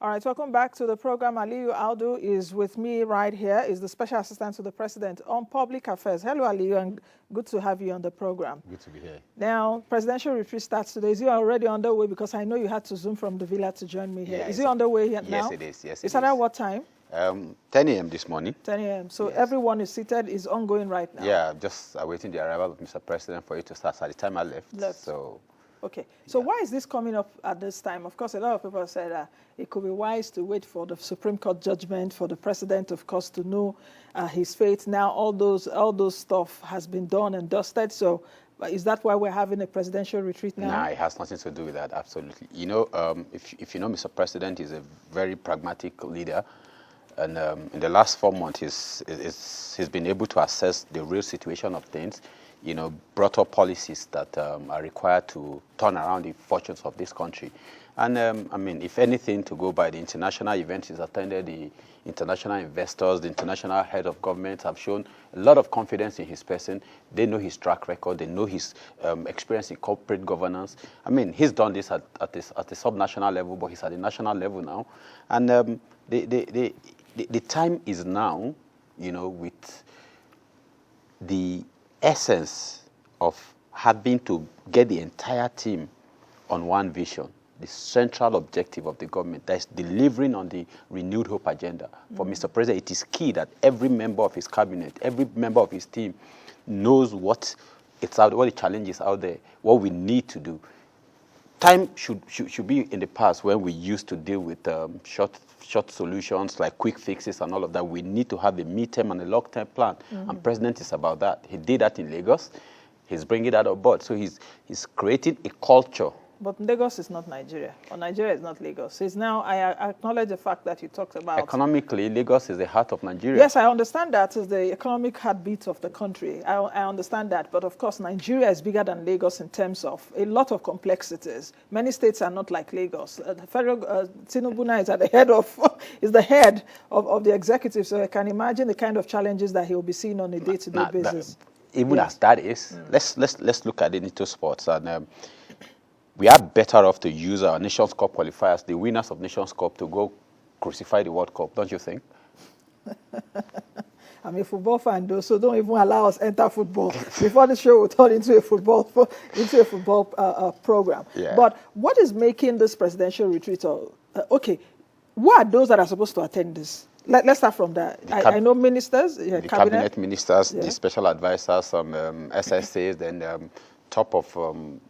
All right, welcome back to the program. Aliyu Audu is with me right here, is the Special Assistant to the President on Public Affairs. Hello, Aliyu, and good to have you on the program. Good to be here. Now, presidential retreat starts today. Is it already underway? Because I know you had to Zoom from the villa to join me here. Is it underway here now? Yes, it is. Yes, it is. At what time? 10 a.m. this morning. 10 a.m. So everyone is seated, is ongoing right now? Yeah, just awaiting the arrival of Mr. President for it to start. At the time I left. So. Okay, so why is this coming up at this time? Of course, a lot of people said it could be wise to wait for the Supreme Court judgment, for the president, of course, to know his fate. Now, all those stuff has been done and dusted. So, is that why we're having a presidential retreat now? No, it has nothing to do with that. Absolutely. You know, if you know, Mr. President is a very pragmatic leader, and in the last 4 months, he's been able to assess the real situation of things. You know, brought up policies that are required to turn around the fortunes of this country. And, I mean, if anything, to go by the international events he's attended, the international investors, the international head of government have shown a lot of confidence in his person. They know his track record. They know his experience in corporate governance. I mean, he's done this at a subnational level, but he's at the national level now. And the time is now, you know, with the essence of having to get the entire team on one vision, the central objective of the government, that is delivering on the renewed hope agenda. For Mr. President, it is key that every member of his cabinet, every member of his team knows what the challenges out there, what we need to do. Time should be in the past when we used to deal with short solutions like quick fixes and all of that. We need to have a midterm and a long-term plan. And President is about that. He did that in Lagos. He's bringing that on board. So he's creating a culture. But Lagos is not Nigeria, or Nigeria is not Lagos. It's now, I acknowledge the fact that you talked about... Economically, Lagos is the heart of Nigeria. Yes, I understand that is the economic heartbeat of the country. I understand that. But of course, Nigeria is bigger than Lagos in terms of a lot of complexities. Many states are not like Lagos. The federal Tinubu is at the head of the executive. So I can imagine the kind of challenges that he will be seeing on a day-to-day basis. Even as that is, let's look at it into sports. And we are better off to use our Nations Cup qualifiers, the winners of Nations Cup, to go crucify the World Cup, don't you think? I'm a football fan, though, so don't even allow us enter football. Before the show will turn into a football program. Yeah. But what is making this presidential retreat? Okay, who are those that are supposed to attend this? Let's start from that. I know ministers, the cabinet ministers, the special advisors, some SSAs, then top of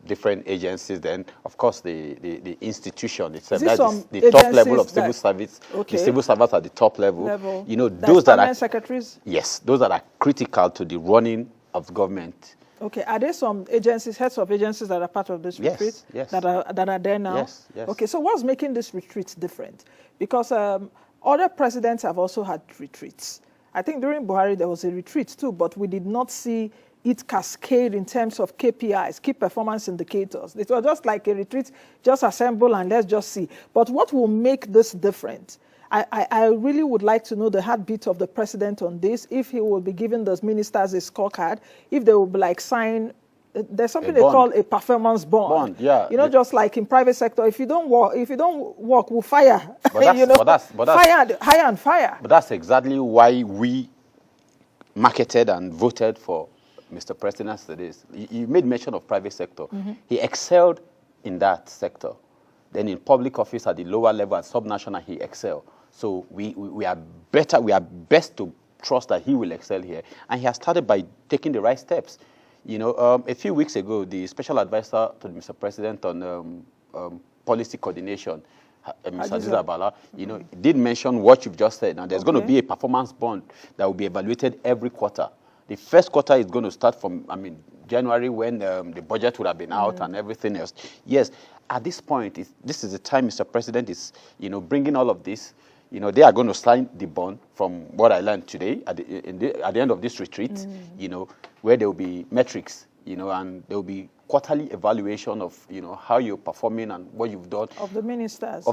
different agencies, then of course the institution itself. That's the top level of civil service. Okay. The civil servants at the top level. You know, those that are secretaries. Yes, those that are critical to the running of government. Okay, are there some agencies, heads of agencies that are part of this retreat? Yes. That are there now? Yes. Okay, so what's making this retreat different? Because other presidents have also had retreats. I think during Buhari there was a retreat too, but we did not see it cascade in terms of KPIs, key performance indicators. It was just like a retreat, just assemble and let's just see. But what will make this different? I really would like to know the heartbeat of the president on this, if he will be giving those ministers a scorecard, if they will be like sign, there's something they call a performance bond. Yeah. You know, just like in private sector, if you don't work, we'll fire. Hire and fire. But that's exactly why we marketed and voted for Mr. President to this. You made mention of private sector. He excelled in that sector. Then in public office at the lower level and subnational, he excelled. So we are better. We are best to trust that he will excel here. And he has started by taking the right steps. You know, a few weeks ago, the special advisor to Mr. President on policy coordination, Mr. Aziz Abala, you know, did mention what you've just said. Now, there's going to be a performance bond that will be evaluated every quarter. The first quarter is going to start from, January, when the budget would have been out and everything else. Yes, at this point, this is the time Mr. President is, you know, bringing all of this. You know, they are going to sign the bond, from what I learned today at the end of this retreat, you know, where there will be metrics, you know, and there will be quarterly evaluation of, you know, how you're performing and what you've done. Of the ministers.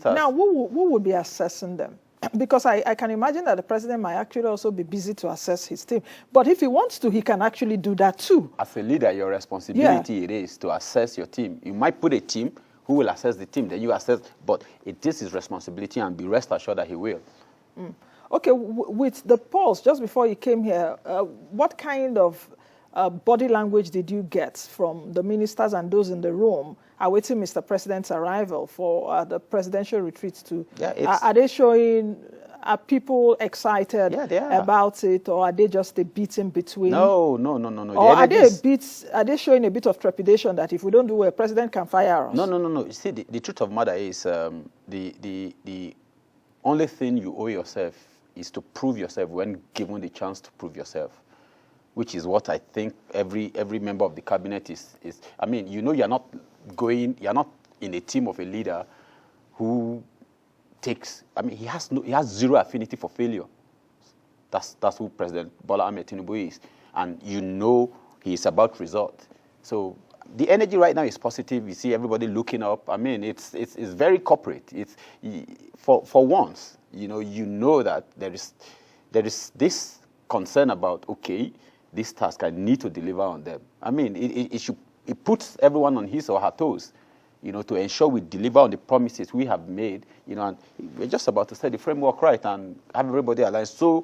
Now, who would be assessing them? Because I can imagine that the president might actually also be busy to assess his team. But if he wants to, he can actually do that too. As a leader, your responsibility it is to assess your team. You might put a team who will assess the team? Then you assess, but it is his responsibility, and be rest assured that he will. Okay, with the polls, just before you came here, what kind of body language did you get from the ministers and those in the room awaiting Mr. President's arrival for the presidential retreat to... are they showing... Are people excited about it, or are they just a bit in between? No. Or are they showing a bit of trepidation that if we don't do well, president can fire us? No. You see, the truth of the matter is the only thing you owe yourself is to prove yourself when given the chance to prove yourself, which is what I think every member of the cabinet is. I mean, you know, you're not in a team of a leader who takes, I mean, he has zero affinity for failure. That's who President Bola Ahmed Tinubu is. And you know he's about result. So the energy right now is positive. You see everybody looking up. I mean, it's very corporate. It's for once, you know that there is this concern about, okay, this task, I need to deliver on them. I mean, it puts everyone on his or her toes, to ensure we deliver on the promises we have made, and we're just about to set the framework right and have everybody aligned. So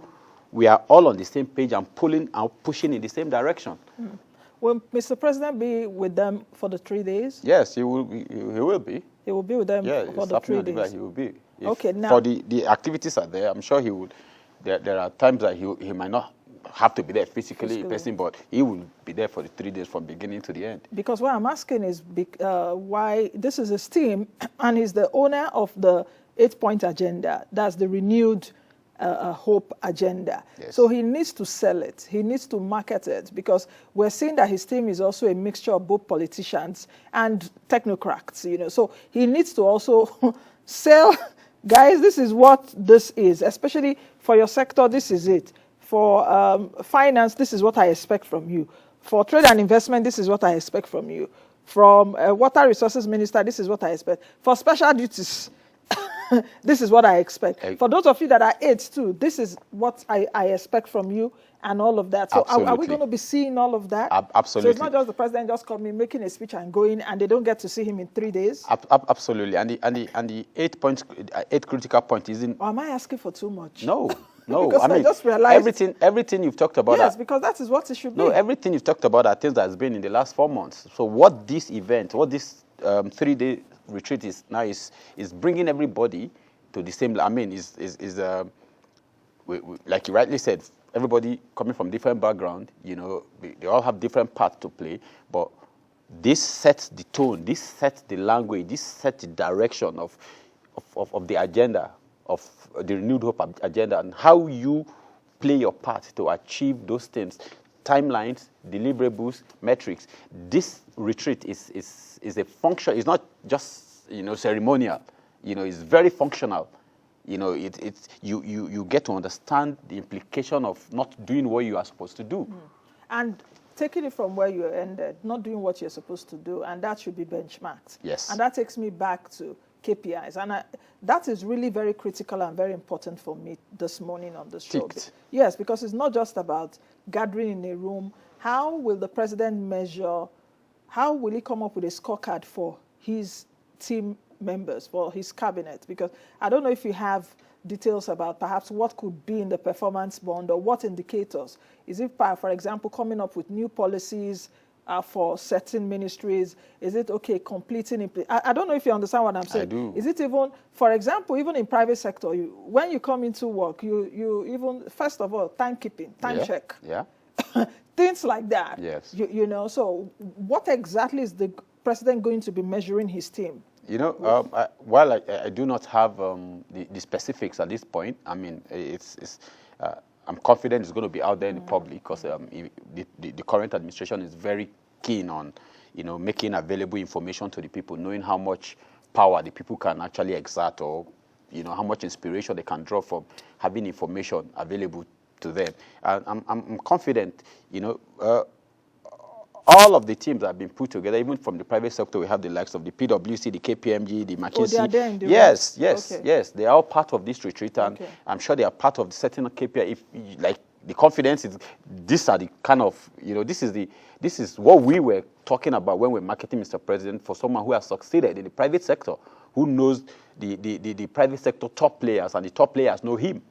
we are all on the same page and pulling and pushing in the same direction. Will Mr. President be with them for the 3 days? Yes, he will be. He will be. He will be with them for the 3 days? He will be. Okay, now... For the activities are there, I'm sure he would. There are times that he might not have to be there physically in person, but he will be there for the 3 days from beginning to the end. Because what I'm asking is why this is his team, and he's the owner of the 8-point agenda. That's the renewed hope agenda. Yes. So he needs to sell it. He needs to market it, because we're seeing that his team is also a mixture of both politicians and technocrats, So he needs to also sell, guys, this is what this is, especially for your sector, this is it. For finance, this is what I expect from you. For trade and investment, this is what I expect from you. From water resources minister, this is what I expect. For special duties, this is what I expect. For those of you that are aides too, this is what I expect from you, and all of that. So are we going to be seeing all of that? Absolutely. So it's not just the president just coming, making a speech and going, and they don't get to see him in 3 days? Absolutely. And the 8 critical point isn't... Or am I asking for too much? No. Because I mean, just realized everything you've talked about. Yes, because that is what it should be. No, everything you've talked about are things that has been in the last 4 months. So what this 3-day retreat is now is bringing everybody to the same. I mean, like you rightly said, everybody coming from different background. They all have different parts to play, but this sets the tone, this sets the language, this sets the direction of the agenda, of the renewed hope agenda, and how you play your part to achieve those things, timelines, deliverables, metrics. This retreat is a function. It's not just ceremonial. It's very functional. You get to understand the implication of not doing what you are supposed to do, and taking it from where you ended, not doing what you're supposed to do, and that should be benchmarked. Yes, and that takes me back to KPIs, and that is really very critical and very important for me this morning on the show. Yes, because it's not just about gathering in a room. How will the president measure, how will he come up with a scorecard for his team members, for his cabinet? Because I don't know if you have details about perhaps what could be in the performance bond, or what indicators. Is it, for example, coming up with new policies for certain ministries? Is it, okay, completing it? I don't know if you understand what I'm saying. I do. Is it even, for example, even in private sector, when you come into work, you even, first of all, timekeeping, time check. Yeah. Things like that. Yes. So what exactly is the president going to be measuring his team? While I do not have the specifics at this point, I mean, I'm confident it's going to be out there in the public, because the current administration is very keen on, making available information to the people, knowing how much power the people can actually exert, or, how much inspiration they can draw from having information available to them. And I'm confident, all of the teams that have been put together, even from the private sector, we have the likes of the PwC, the KPMG, the McKinsey. They are there in the Yes. They are all part of this retreat, and I'm sure they are part of the setting of KPI. If, like The confidence is, these are the kind of, this is what we were talking about when we're marketing Mr. President, for someone who has succeeded in the private sector, who knows the private sector top players, and the top players know him.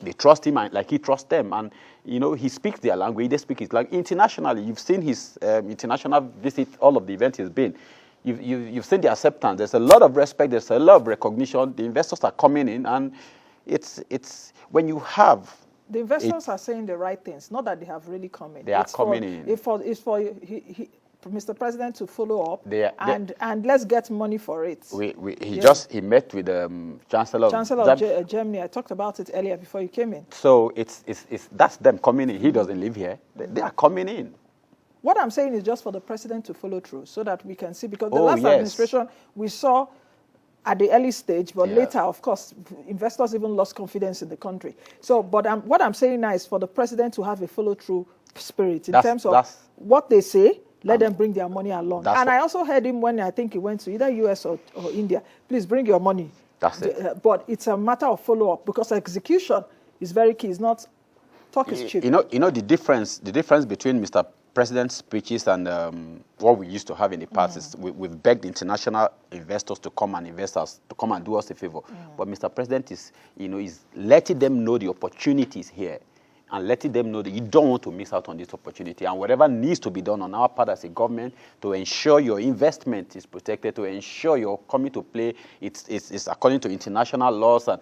They trust him like he trusts them. And, he speaks their language, they speak his language. Internationally, you've seen his international visit, all of the events he's been. You've seen the acceptance. There's a lot of respect. There's a lot of recognition. The investors are coming in, and it's when you have... The investors are saying the right things, not that they have really come in. They are coming in. It's for Mr. President to follow up and let's get money for it. He met with the Chancellor of Germany. I talked about it earlier before you came in. So that's them coming in. He doesn't live here. They are coming in. What I'm saying is just for the president to follow through so that we can see, because the last administration we saw at the early stage, but later, of course, investors even lost confidence in the country. So, but what I'm saying now is for the president to have a follow-through spirit in terms of what they say, let them bring their money along. And I also heard him when I think he went to either US or India, please bring your money. That's it. But it's a matter of follow-up, because execution is very key. It's not, talk is cheap. The difference between Mr. President's speeches and what we used to have in the past is we've begged international investors to come and do us a favor. But Mr. President is letting them know the opportunities here, and letting them know that you don't want to miss out on this opportunity, and whatever needs to be done on our part as a government to ensure your investment is protected, to ensure you're coming to play, it's according to international laws, and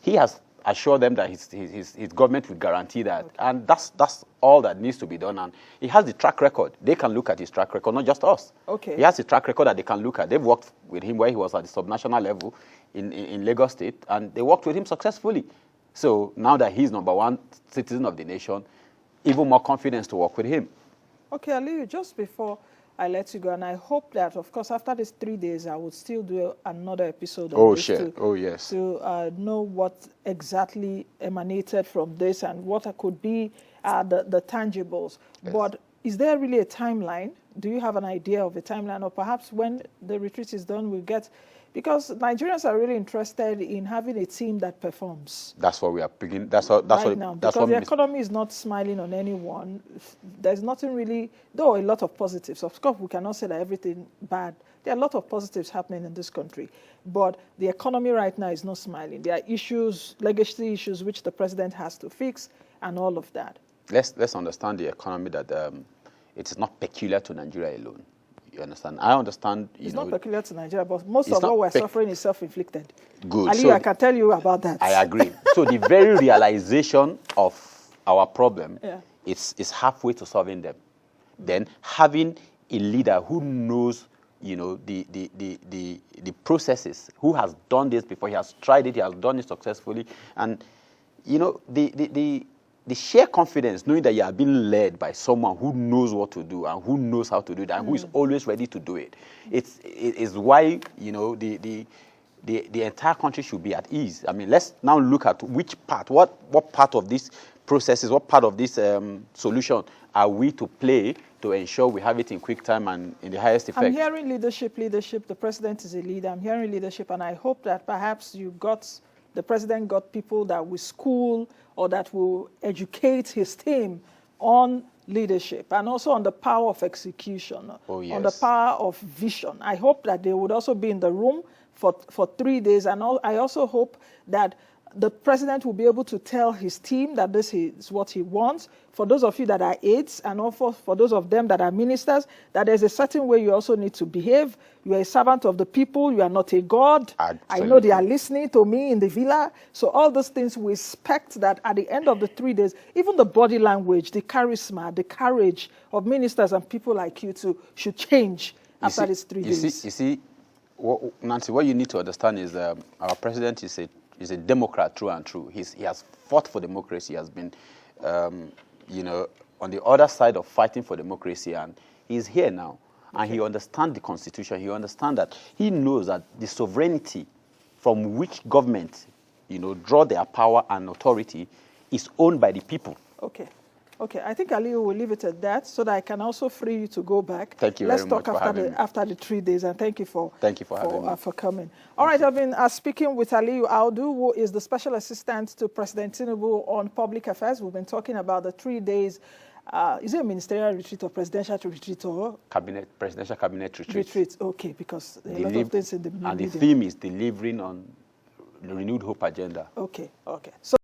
he has assured them that his government will guarantee that. Okay. And that's all that needs to be done. And he has the track record. They can look at his track record, not just us. Okay. He has the track record that they can look at. They've worked with him where he was at the subnational level in Lagos State, and they worked with him successfully. So now that he's #1 citizen of the nation, even more confidence to work with him. Okay, Aliyu, just before I let you go, and I hope that, of course, after these 3 days, I would still do another episode of this to know what exactly emanated from this and what could be the tangibles. Yes. But is there really a timeline? Do you have an idea of a timeline? Or perhaps when the retreat is done, we'll get... Because Nigerians are really interested in having a team that performs. That's what we are picking. Because the economy is not smiling on anyone. There's nothing really, though a lot of positives. Of course, we cannot say that everything bad. There are a lot of positives happening in this country. But the economy right now is not smiling. There are issues, legacy issues, which the president has to fix, and all of that. Let's understand the economy that it is not peculiar to Nigeria alone. You understand? I understand. It's not peculiar to Nigeria, but most of what we're suffering is self-inflicted. Good. Aliyu, I can tell you about that. I agree. So the very realization of our problem is halfway to solving them. Then having a leader who knows, the processes, who has done this before, he has tried it, he has done it successfully, and the sheer confidence, knowing that you are being led by someone who knows what to do and who knows how to do it and who is always ready to do it. It is why, the entire country should be at ease. I mean, let's now look at which part, what part of these processes, what part of this solution are we to play to ensure we have it in quick time and in the highest effect. I'm hearing leadership. The president is a leader. I'm hearing leadership, and I hope that perhaps the president got people that will school or that will educate his team on leadership and also on the power of execution, on the power of vision. I hope that they would also be in the room for 3 days. And I also hope that the president will be able to tell his team that this is what he wants. For those of you that are aides and also for those of them that are ministers, that there's a certain way you also need to behave. You are a servant of the people. You are not a god. Absolutely. I know they are listening to me in the villa. So all those things, we expect that at the end of the 3 days, even the body language, the charisma, the courage of ministers and people like you should change after these 3 days. You see, Nancy, what you need to understand is our president is a Democrat through and through. He has fought for democracy. He has been, on the other side of fighting for democracy, and he's here now. And he understands the Constitution. He understands that he knows that the sovereignty from which government, draw their power and authority is owned by the people. Okay. Okay, I think Aliyu will leave it at that so that I can also free you to go back. Thank you Let's very talk much after the 3 days, and thank you for having me. For coming. All right, I've been speaking with Aliyu Audu, who is the Special Assistant to President Tinubu on Public Affairs. We've been talking about the 3 days. Is it a ministerial retreat or presidential retreat or presidential cabinet retreat? Retreat, okay, because a lot of things in the and the theme is delivering on the renewed hope agenda. Okay, okay. So